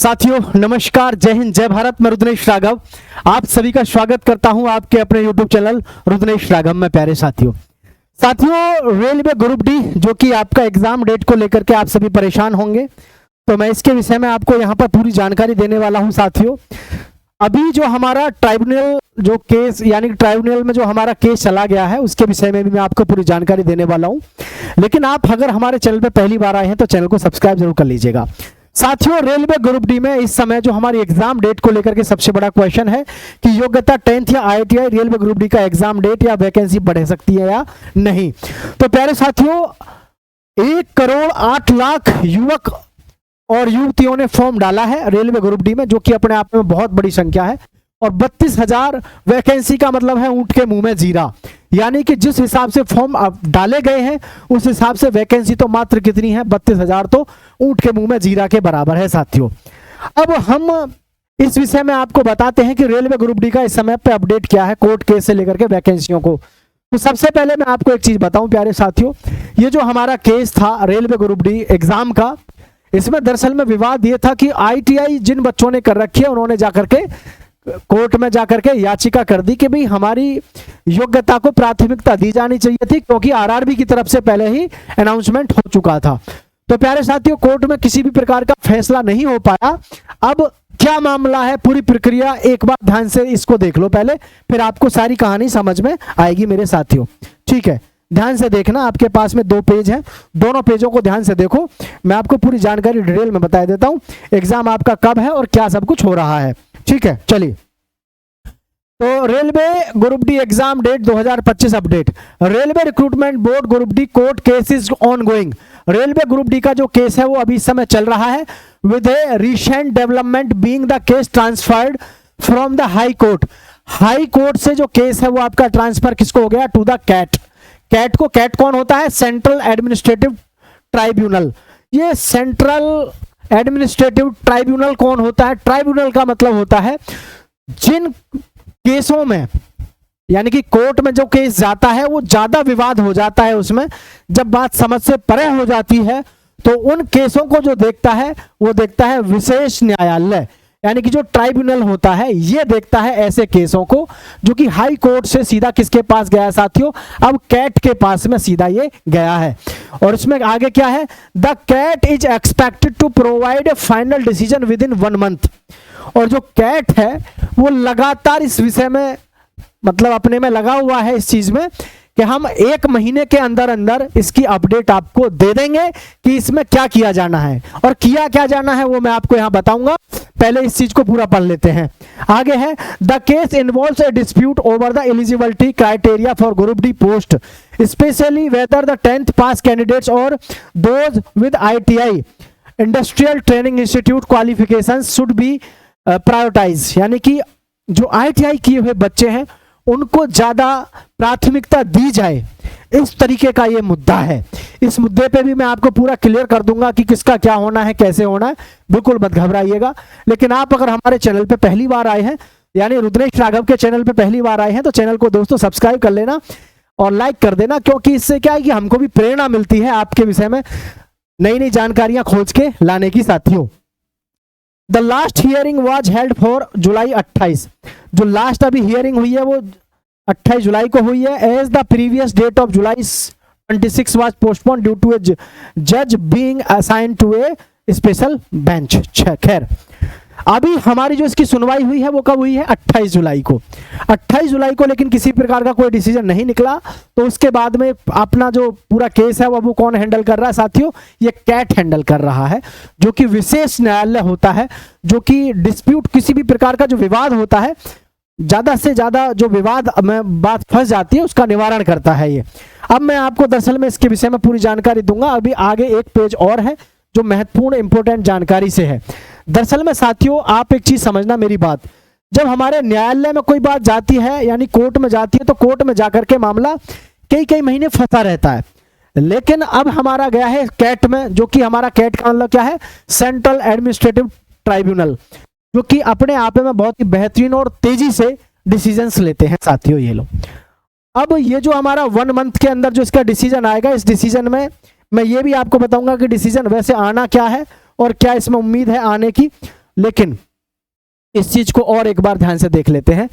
साथियों नमस्कार, जय हिंद, जय भारत। मैं रुद्रेश राघव आप सभी का स्वागत करता हूं आपके अपने यूट्यूब चैनल रुद्रेश राघव में। प्यारे साथियों रेलवे ग्रुप डी जो कि आपका एग्जाम डेट को लेकर के आप सभी परेशान होंगे, तो मैं इसके विषय में आपको यहां पर पूरी जानकारी देने वाला हूं। साथियों अभी जो हमारा ट्राइब्यूनल जो केस यानी ट्राइब्यूनल में जो हमारा केस चला गया है उसके विषय में भी मैं आपको पूरी जानकारी देने वाला हूं। लेकिन आप अगर हमारे चैनल पे पहली बार आए हैं तो चैनल को सब्सक्राइब जरूर कर लीजिएगा। साथियों रेलवे ग्रुप डी में इस समय जो हमारी एग्जाम डेट को लेकर के सबसे बड़ा क्वेश्चन है कि योग्यता 10th या IITI रेलवे ग्रुप डी का एग्जाम डेट या वैकेंसी बढ़ सकती है या नहीं। तो प्यारे साथियों 1,08,00,000 युवक और युवतियों ने फॉर्म डाला है रेलवे ग्रुप डी में, जो कि अपने आप में बहुत बड़ी संख्या है। और 32,000 वैकेंसी का मतलब है ऊंट के मुंह में जीरा, यानी कि जिस हिसाब से फॉर्म डाले गए हैं उस हिसाब से वैकेंसी तो मात्र कितनी है, 32,000, तो ऊंट के मुंह में जीरा के बराबर है। साथियों अब हम इस विषय में आपको बताते हैं कि रेलवे ग्रुप डी का इस समय पे अपडेट क्या है कोर्ट केस से लेकर के वैकेंसियों को। तो सबसे पहले मैं आपको एक चीज बताऊं प्यारे साथियों, ये जो हमारा केस था रेलवे ग्रुप डी एग्जाम का, इसमें दरअसल में विवाद ये था कि IITI जिन बच्चों ने कर रखी है उन्होंने जाकर के कोर्ट में जाकर के याचिका कर दी कि भाई हमारी योग्यता को प्राथमिकता दी जानी चाहिए थी, क्योंकि RRB की तरफ से पहले ही अनाउंसमेंट हो चुका था। तो प्यारे साथियों कोर्ट में किसी भी प्रकार का फैसला नहीं हो पाया। अब क्या मामला है, पूरी प्रक्रिया एक बार ध्यान से इसको देख लो पहले, फिर आपको सारी कहानी समझ में आएगी मेरे साथियों। ठीक है, ध्यान से देखना, आपके पास में 2 पेज हैं, दोनों पेजों को ध्यान से देखो। मैं आपको पूरी जानकारी डिटेल में बता देता हूं, एग्जाम आपका कब है और क्या सब कुछ हो रहा है। ठीक है, चलिए। तो railway group D exam date 2025 update. Railway recruitment board group D court case is on going. Railway group D का जो केस है वो अभी इस समय चल रहा है, with A recent development being the case transferred from the high court. High court से जो केस है वो आपका ट्रांसफर किसको हो गया, टू द कैट। कैट को, कैट कौन होता है, सेंट्रल एडमिनिस्ट्रेटिव ट्राइब्यूनल। ये सेंट्रल एडमिनिस्ट्रेटिव ट्राइब्यूनल कौन होता है, ट्राइब्यूनल का मतलब होता है जिन केसों में यानी कि कोर्ट में जो केस जाता है वो ज्यादा विवाद हो जाता है, उसमें जब बात समझ से परे हो जाती है तो उन केसों को जो देखता है वो देखता है विशेष न्यायालय, यानी कि जो ट्राइब्यूनल होता है ये देखता है ऐसे केसों को, जो कि हाई कोर्ट से सीधा किसके पास गया है साथियों, अब कैट के पास में सीधा ये गया है। और इसमें आगे क्या है, the CAT is expected to provide a final decision within 1 month. और जो कैट है वो लगातार इस विषय में मतलब अपने में लगा हुआ है इस चीज में कि हम 1 महीने के अंदर अंदर इसकी अपडेट आपको दे देंगे कि इसमें क्या किया जाना है, और किया क्या जाना है वो मैं आपको यहां बताऊंगा। पहले इस चीज को पूरा पढ़ लेते हैं। आगे है, the case involves a dispute over the eligibility criteria for group D post, specially whether the 10th pass candidates और those with IITI industrial training institute qualification should be prioritise. यानी कि जो IITI किए हुए बच्चे हैं उनको ज्यादा प्राथमिकता दी जाए, इस तरीके का ये मुद्दा है। इस मुद्दे पे भी मैं आपको पूरा क्लियर कर दूंगा कि किसका क्या होना है, कैसे होना है, बिल्कुल मत घबराइएगा। लेकिन आप अगर हमारे चैनल पे पहली बार आए हैं, यानी रुद्रेश राघव के चैनल पे पहली बार आए हैं, तो चैनल को दोस्तों सब्सक्राइब कर लेना और लाइक कर देना, क्योंकि इससे क्या है कि हमको भी प्रेरणा मिलती है आपके विषय में नई नई जानकारियां खोज के लाने की। साथियों the last hearing was held for जुलाई 28। जो लास्ट अभी हियरिंग हुई है वो 28 जुलाई को हुई है। As the previous date of July 26 was postpone due to a जज being assigned to a special bench. खैर अभी हमारी जो इसकी सुनवाई हुई है वो कब हुई है, 28 जुलाई को। 28 जुलाई को लेकिन किसी प्रकार का कोई डिसीजन नहीं निकला, तो उसके बाद में अपना जो पूरा केस है वो कौन हैंडल कर रहा है साथियों, ये कैट हैंडल कर रहा है, जो कि विशेष न्यायालय होता है, जो कि डिस्प्यूट किसी भी प्रकार का जो विवाद होता है, ज्यादा से ज्यादा जो विवाद में बात फंस जाती है उसका निवारण करता है ये। अब मैं आपको दरअसल में इसके विषय में पूरी जानकारी दूंगा। अभी आगे एक पेज और है जो महत्वपूर्ण इंपोर्टेंट जानकारी से है। दरअसल में साथियों आप एक चीज समझना मेरी बात, जब हमारे न्यायालय में कोई बात जाती है यानी कोर्ट में जाती है, तो कोर्ट में जाकर के मामला कई महीने फंसा रहता है। लेकिन अब हमारा गया है कैट में, जो कि हमारा कैट का मतलब क्या है, सेंट्रल एडमिनिस्ट्रेटिव ट्राइब्यूनल, जो कि अपने आप में बहुत ही बेहतरीन और तेजी से डिसीजंस लेते हैं साथियों ये लोग। अब ये जो हमारा 1 मंथ के अंदर जो इसका डिसीजन आएगा, इस डिसीजन में मैं ये भी आपको बताऊंगा कि डिसीजन वैसे आना क्या है और क्या इसमें उम्मीद है आने की। लेकिन इस चीज को और एक बार ध्यान से देख लेते हैं।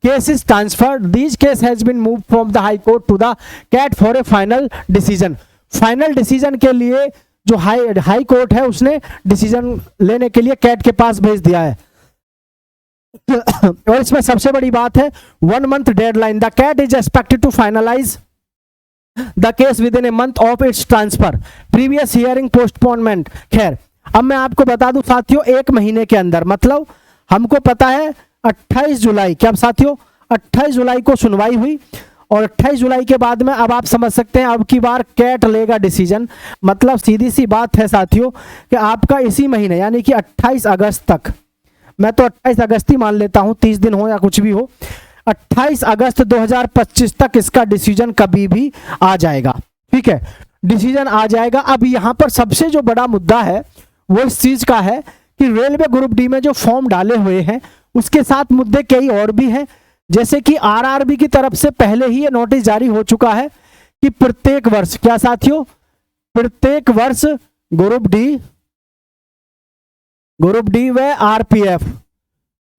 Case is transferred, this case has been move from the high court to the CAT for a final decision. Final decision के लिए जो हाई कोर्ट है उसने डिसीजन लेने के लिए कैट के पास भेज दिया है। और इसमें सबसे बड़ी बात है 1 month deadline. The CAT is expected to finalise the case within a month of its transfer, previous hearing postponement. खैर अब मैं आपको बता दूं साथियों, 1 महीने के अंदर, मतलब हमको पता है 28 जुलाई, क्या साथियों 28 जुलाई को सुनवाई हुई और 28 जुलाई के बाद में अब आप समझ सकते हैं अब की बार कैट लेगा डिसीजन। मतलब सीधी सी बात है साथियों कि आपका इसी महीने यानी कि 28 अगस्त तक, मैं तो 28 अगस्त ही मान लेता हूं, 30 दिन हो या कुछ भी हो, 28 अगस्त 2025 तक इसका डिसीजन कभी भी आ जाएगा। ठीक है, डिसीजन आ जाएगा। अब यहां पर सबसे जो बड़ा मुद्दा है वो इस चीज का है कि रेलवे ग्रुप डी में जो फॉर्म डाले हुए हैं उसके साथ मुद्दे कई और भी हैं। जैसे कि आरआरबी की तरफ से पहले ही ये नोटिस जारी हो चुका है कि प्रत्येक वर्ष, क्या साथियों, प्रत्येक वर्ष ग्रुप डी व आरपीएफ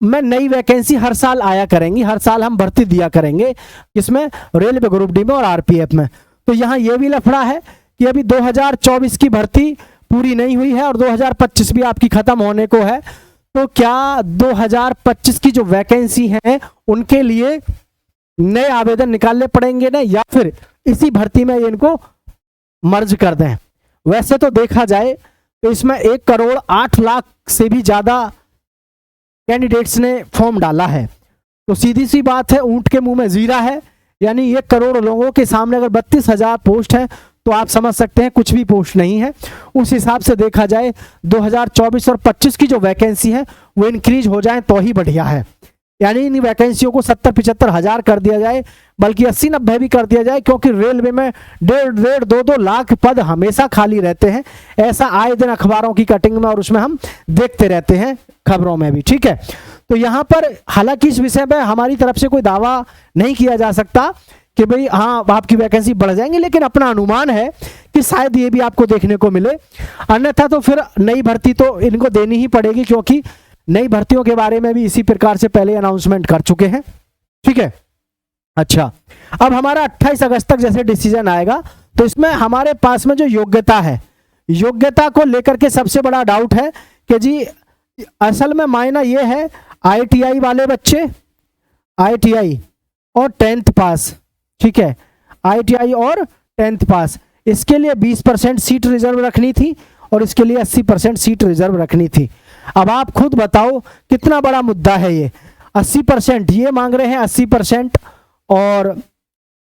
में नई वैकेंसी हर साल आया करेंगी, हर साल हम भर्ती दिया करेंगे, इसमें रेलवे ग्रुप डी में और आरपीएफ में। तो यहाँ ये भी लफड़ा है कि अभी 2024 की भर्ती पूरी नहीं हुई है और 2025 भी आपकी खत्म होने को है। तो क्या 2025 की जो वैकेंसी है उनके लिए नए आवेदन निकालने पड़ेंगे ना, या फिर इसी भर्ती में इनको मर्ज कर दें? वैसे तो देखा जाए तो इसमें 1,08,00,000 से भी ज्यादा कैंडिडेट्स ने फॉर्म डाला है। तो सीधी सी बात है, ऊंट के मुंह में जीरा है, यानी 1 करोड़ लोगों के सामने अगर 32,000 पोस्ट है तो आप समझ सकते हैं कुछ भी पोस्ट नहीं है। उस हिसाब से देखा जाए 2024 और 25 की जो वैकेंसी है वो इंक्रीज हो जाए तो ही बढ़िया है। यानी इन वैकेंसियों को 70-75 हजार कर दिया जाए, बल्कि 80-90 भी कर दिया जाए, क्योंकि रेलवे में 1.5-2 लाख पद हमेशा खाली रहते हैं। ऐसा आए दिन अखबारों की कटिंग में और उसमें हम देखते रहते हैं, खबरों में भी। ठीक है, तो यहाँ पर हालांकि इस विषय में हमारी तरफ से कोई दावा नहीं किया जा सकता कि भाई हाँ आपकी वैकेंसी बढ़ जाएंगे, लेकिन अपना अनुमान है कि शायद ये भी आपको देखने को मिले। अन्यथा तो फिर नई भर्ती तो इनको देनी ही पड़ेगी, क्योंकि नई भर्तियों के बारे में भी इसी प्रकार से पहले अनाउंसमेंट कर चुके हैं। ठीक है, अच्छा, अब हमारा 28 अगस्त तक जैसे डिसीजन आएगा तो इसमें हमारे पास में जो योग्यता है, योग्यता को लेकर के सबसे बड़ा डाउट है कि जी असल में मायना ये है ITI वाले बच्चे, ITI और 10th पास, ठीक है, ITI और 10th पास, इसके लिए 20% सीट रिजर्व रखनी थी और इसके लिए 80% सीट रिजर्व रखनी थी। अब आप खुद बताओ कितना बड़ा मुद्दा है ये। 80%, ये मांग रहे हैं 80% और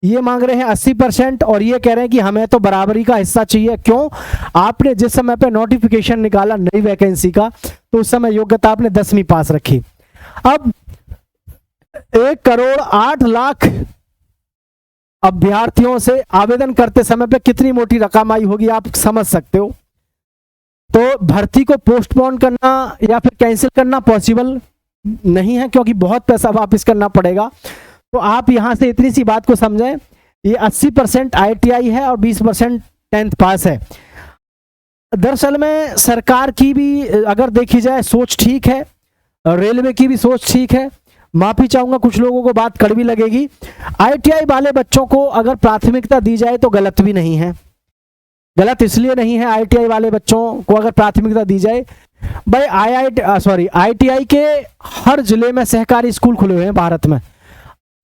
ये मांग रहे हैं 80%, और ये कह रहे हैं कि हमें तो बराबरी का हिस्सा चाहिए। क्यों? आपने जिस समय पे नोटिफिकेशन निकाला नई वैकेंसी का तो उस समय योग्यता आपने 10वीं पास रखी। अब 1,08,00,000 अभ्यर्थियों से आवेदन करते समय पे कितनी मोटी रकम आई होगी आप समझ सकते हो। तो भर्ती को पोस्टपोन करना या फिर कैंसिल करना पॉसिबल नहीं है, क्योंकि बहुत पैसा वापस करना पड़ेगा। तो आप यहां से इतनी सी बात को समझें, ये 80% ITI है और 20% 10th पास है। दरअसल में सरकार की भी अगर देखी जाए सोच ठीक है, रेलवे की भी सोच ठीक है। माफी चाहूंगा कुछ लोगों को बात कड़वी लगेगी, ITI वाले बच्चों को अगर प्राथमिकता दी जाए तो गलत भी नहीं है। गलत इसलिए नहीं है ITI वाले बच्चों को अगर प्राथमिकता दी जाए, भाई ITI के हर जिले में सहकारी स्कूल खुले हुए हैं भारत में,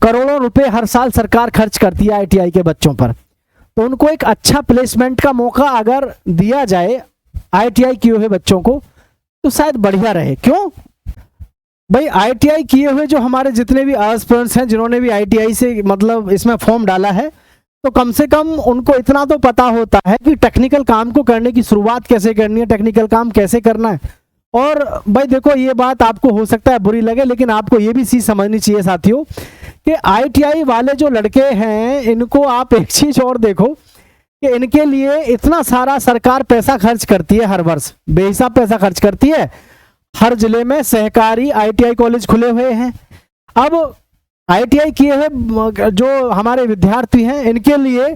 करोड़ों रुपए हर साल सरकार खर्च करती है ITI के बच्चों पर। तो उनको एक अच्छा प्लेसमेंट का मौका अगर दिया जाए ITI किए हुए बच्चों को तो शायद बढ़िया रहे। क्यों भाई, ITI किए हुए जो हमारे जितने भी एस्पिरेंट्स हैं जिन्होंने भी ITI से मतलब इसमें फॉर्म डाला है, तो कम से कम उनको इतना तो पता होता है कि टेक्निकल काम को करने की शुरुआत कैसे करनी है, टेक्निकल काम कैसे करना है। और भाई देखो, ये बात आपको हो सकता है बुरी लगे, लेकिन आपको ये भी चीज समझनी चाहिए साथियों कि ITI वाले जो लड़के हैं इनको आप एक चीज और देखो कि इनके लिए इतना सारा सरकार पैसा खर्च करती है, हर वर्ष बेहिसाब पैसा खर्च करती है। हर जिले में सहकारी ITI कॉलेज खुले हुए हैं। अब ITI किए हुए जो हमारे विद्यार्थी हैं इनके लिए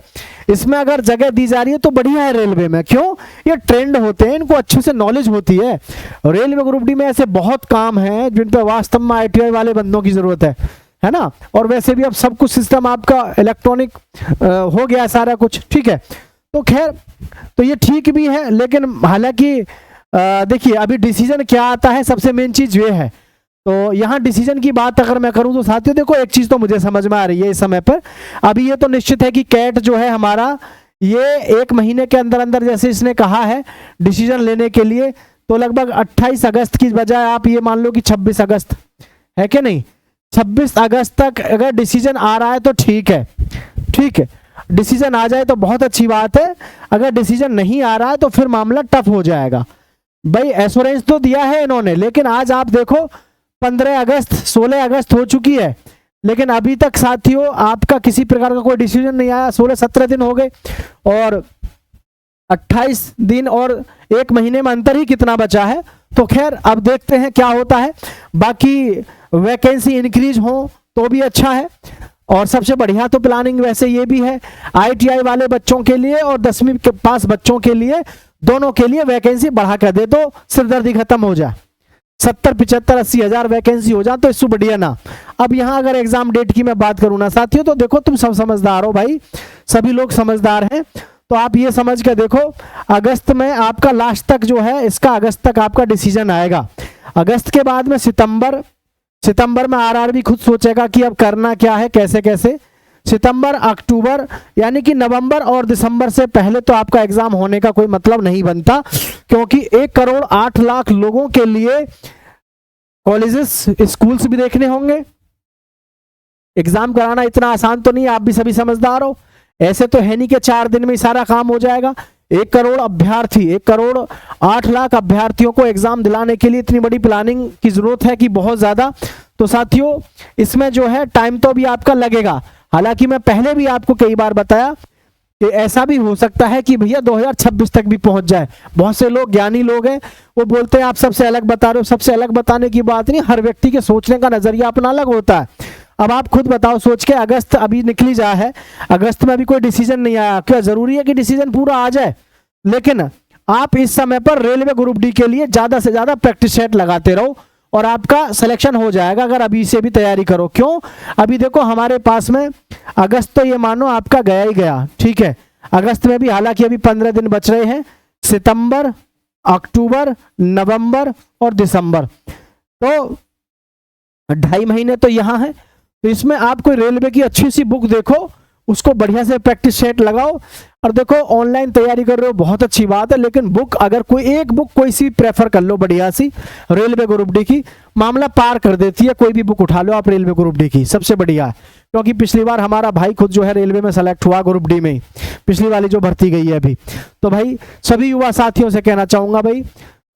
इसमें अगर जगह दी जा रही है तो बढ़िया है रेलवे में। क्यों? ये ट्रेंड होते हैं, इनको अच्छे से नॉलेज होती है। रेलवे ग्रुप डी में ऐसे बहुत काम हैं जिन पे वास्तव में ITI वाले बंदों की जरूरत है ना। और वैसे भी अब सब कुछ सिस्टम आपका इलेक्ट्रॉनिक हो गया सारा कुछ, ठीक है। तो खैर, तो ये ठीक भी है, लेकिन हालांकि देखिए अभी डिसीजन क्या आता है, सबसे मेन चीज ये है। तो यहाँ डिसीजन की बात अगर मैं करूं तो साथियों देखो, एक चीज तो मुझे समझ में आ रही है इस समय पर। अभी ये तो निश्चित है कि कैट जो है हमारा, ये 1 महीने के अंदर अंदर जैसे इसने कहा है डिसीजन लेने के लिए, तो लगभग 28 अगस्त की बजाय आप ये मान लो कि 26 अगस्त है कि नहीं, 26 अगस्त तक अगर डिसीजन आ रहा है तो ठीक है, ठीक है। डिसीजन आ जाए तो बहुत अच्छी बात है। अगर डिसीजन नहीं आ रहा है तो फिर मामला टफ हो जाएगा। भाई एश्योरेंस तो दिया है इन्होंने, लेकिन आज आप देखो 15 अगस्त 16 अगस्त हो चुकी है, लेकिन अभी तक साथियों आपका किसी प्रकार का कोई डिसीजन नहीं आया। 16-17 दिन हो गए और 28 दिन और 1 महीने में अंतर ही कितना बचा है। तो खैर अब देखते हैं क्या होता है। बाकी वैकेंसी इंक्रीज हो तो भी अच्छा है, और सबसे बढ़िया तो प्लानिंग वैसे ये भी है ITI वाले बच्चों के लिए और 10वीं के पास बच्चों के लिए, दोनों के लिए वैकेंसी बढ़ा कर दे तो सिरदर्दी खत्म हो जाए। 70, 75, 80 हजार वैकेंसी हो जाए तो इससे बढ़िया ना। अब यहाँ अगर एग्जाम डेट की मैं बात करूँ ना साथियों, तो देखो तुम सब समझदार हो भाई, सभी लोग समझदार हैं। तो आप ये समझ के देखो अगस्त में आपका लास्ट तक जो है इसका, अगस्त तक आपका डिसीजन आएगा। अगस्त के बाद में सितंबर में RRB खुद सोचेगा कि अब करना क्या है, कैसे कैसे। सितंबर, अक्टूबर, यानी कि नवंबर और दिसंबर से पहले तो आपका एग्जाम होने का कोई मतलब नहीं बनता, क्योंकि 1 करोड़ 8 लाख लोगों के लिए कॉलेजेस, स्कूल्स भी देखने होंगे। एग्जाम कराना इतना आसान तो नहीं, आप भी सभी समझदार हो। ऐसे तो है नहीं कि 4 दिन में ही सारा काम हो जाएगा। 1 करोड़ अभ्यर्थी, 1 करोड़ 8 लाख अभ्यर्थियों को एग्जाम दिलाने के लिए इतनी बड़ी प्लानिंग की जरूरत है कि बहुत ज्यादा। तो साथियों इसमें जो है टाइम तो भी आपका लगेगा। हालांकि मैं पहले भी आपको कई बार बताया कि ऐसा भी हो सकता है कि भैया 2026 तक भी पहुंच जाए। बहुत से लोग, ज्ञानी लोग हैं, वो बोलते हैं आप सबसे अलग बता रहे हो। सबसे अलग बताने की बात नहीं, हर व्यक्ति के सोचने का नजरिया अपना अलग होता है। अब आप खुद बताओ सोच के, अगस्त अभी निकली जा है, अगस्त में अभी कोई डिसीजन नहीं आया, क्या जरूरी है कि डिसीजन पूरा आ जाए? लेकिन आप इस समय पर रेलवे ग्रुप डी के लिए ज्यादा से ज्यादा प्रैक्टिस सेट लगाते रहो और आपका सिलेक्शन हो जाएगा अगर अभी से भी तैयारी करो। क्यों? अभी देखो हमारे पास में अगस्त तो ये मानो आपका गया ही गया, ठीक है। अगस्त में भी हालांकि अभी 15 दिन बच रहे हैं। सितंबर, अक्टूबर, नवंबर और दिसंबर, तो 2.5 महीने तो यहाँ है। तो इसमें आप कोई रेलवे की अच्छी सी बुक देखो, उसको बढ़िया से प्रैक्टिस सेट लगाओ। और देखो ऑनलाइन तैयारी कर रहे हो, बहुत अच्छी बात है, लेकिन बुक अगर कोई एक बुक कोई सी प्रेफर कर लो बढ़िया सी, रेलवे ग्रुप डी की, मामला पार कर देती है। कोई भी बुक उठा लो आप रेलवे ग्रुप डी की, सबसे बढ़िया है। क्योंकि पिछली बार हमारा भाई खुद जो है रेलवे में सेलेक्ट हुआ ग्रुप डी में, पिछली वाली जो भर्ती गई है अभी। तो भाई सभी युवा साथियों से कहना चाहूंगा भाई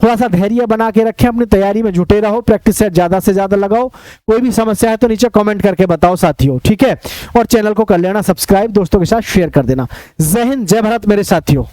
थोड़ा सा धैर्य बना के रखें, अपनी तैयारी में जुटे रहो, प्रैक्टिस सेट ज्यादा से ज्यादा लगाओ। कोई भी समस्या है तो नीचे कमेंट करके बताओ साथियों, ठीक है। और चैनल को कर लेना सब्सक्राइब, दोस्तों के साथ शेयर कर देना। जय हिंद, जय भारत मेरे साथियों।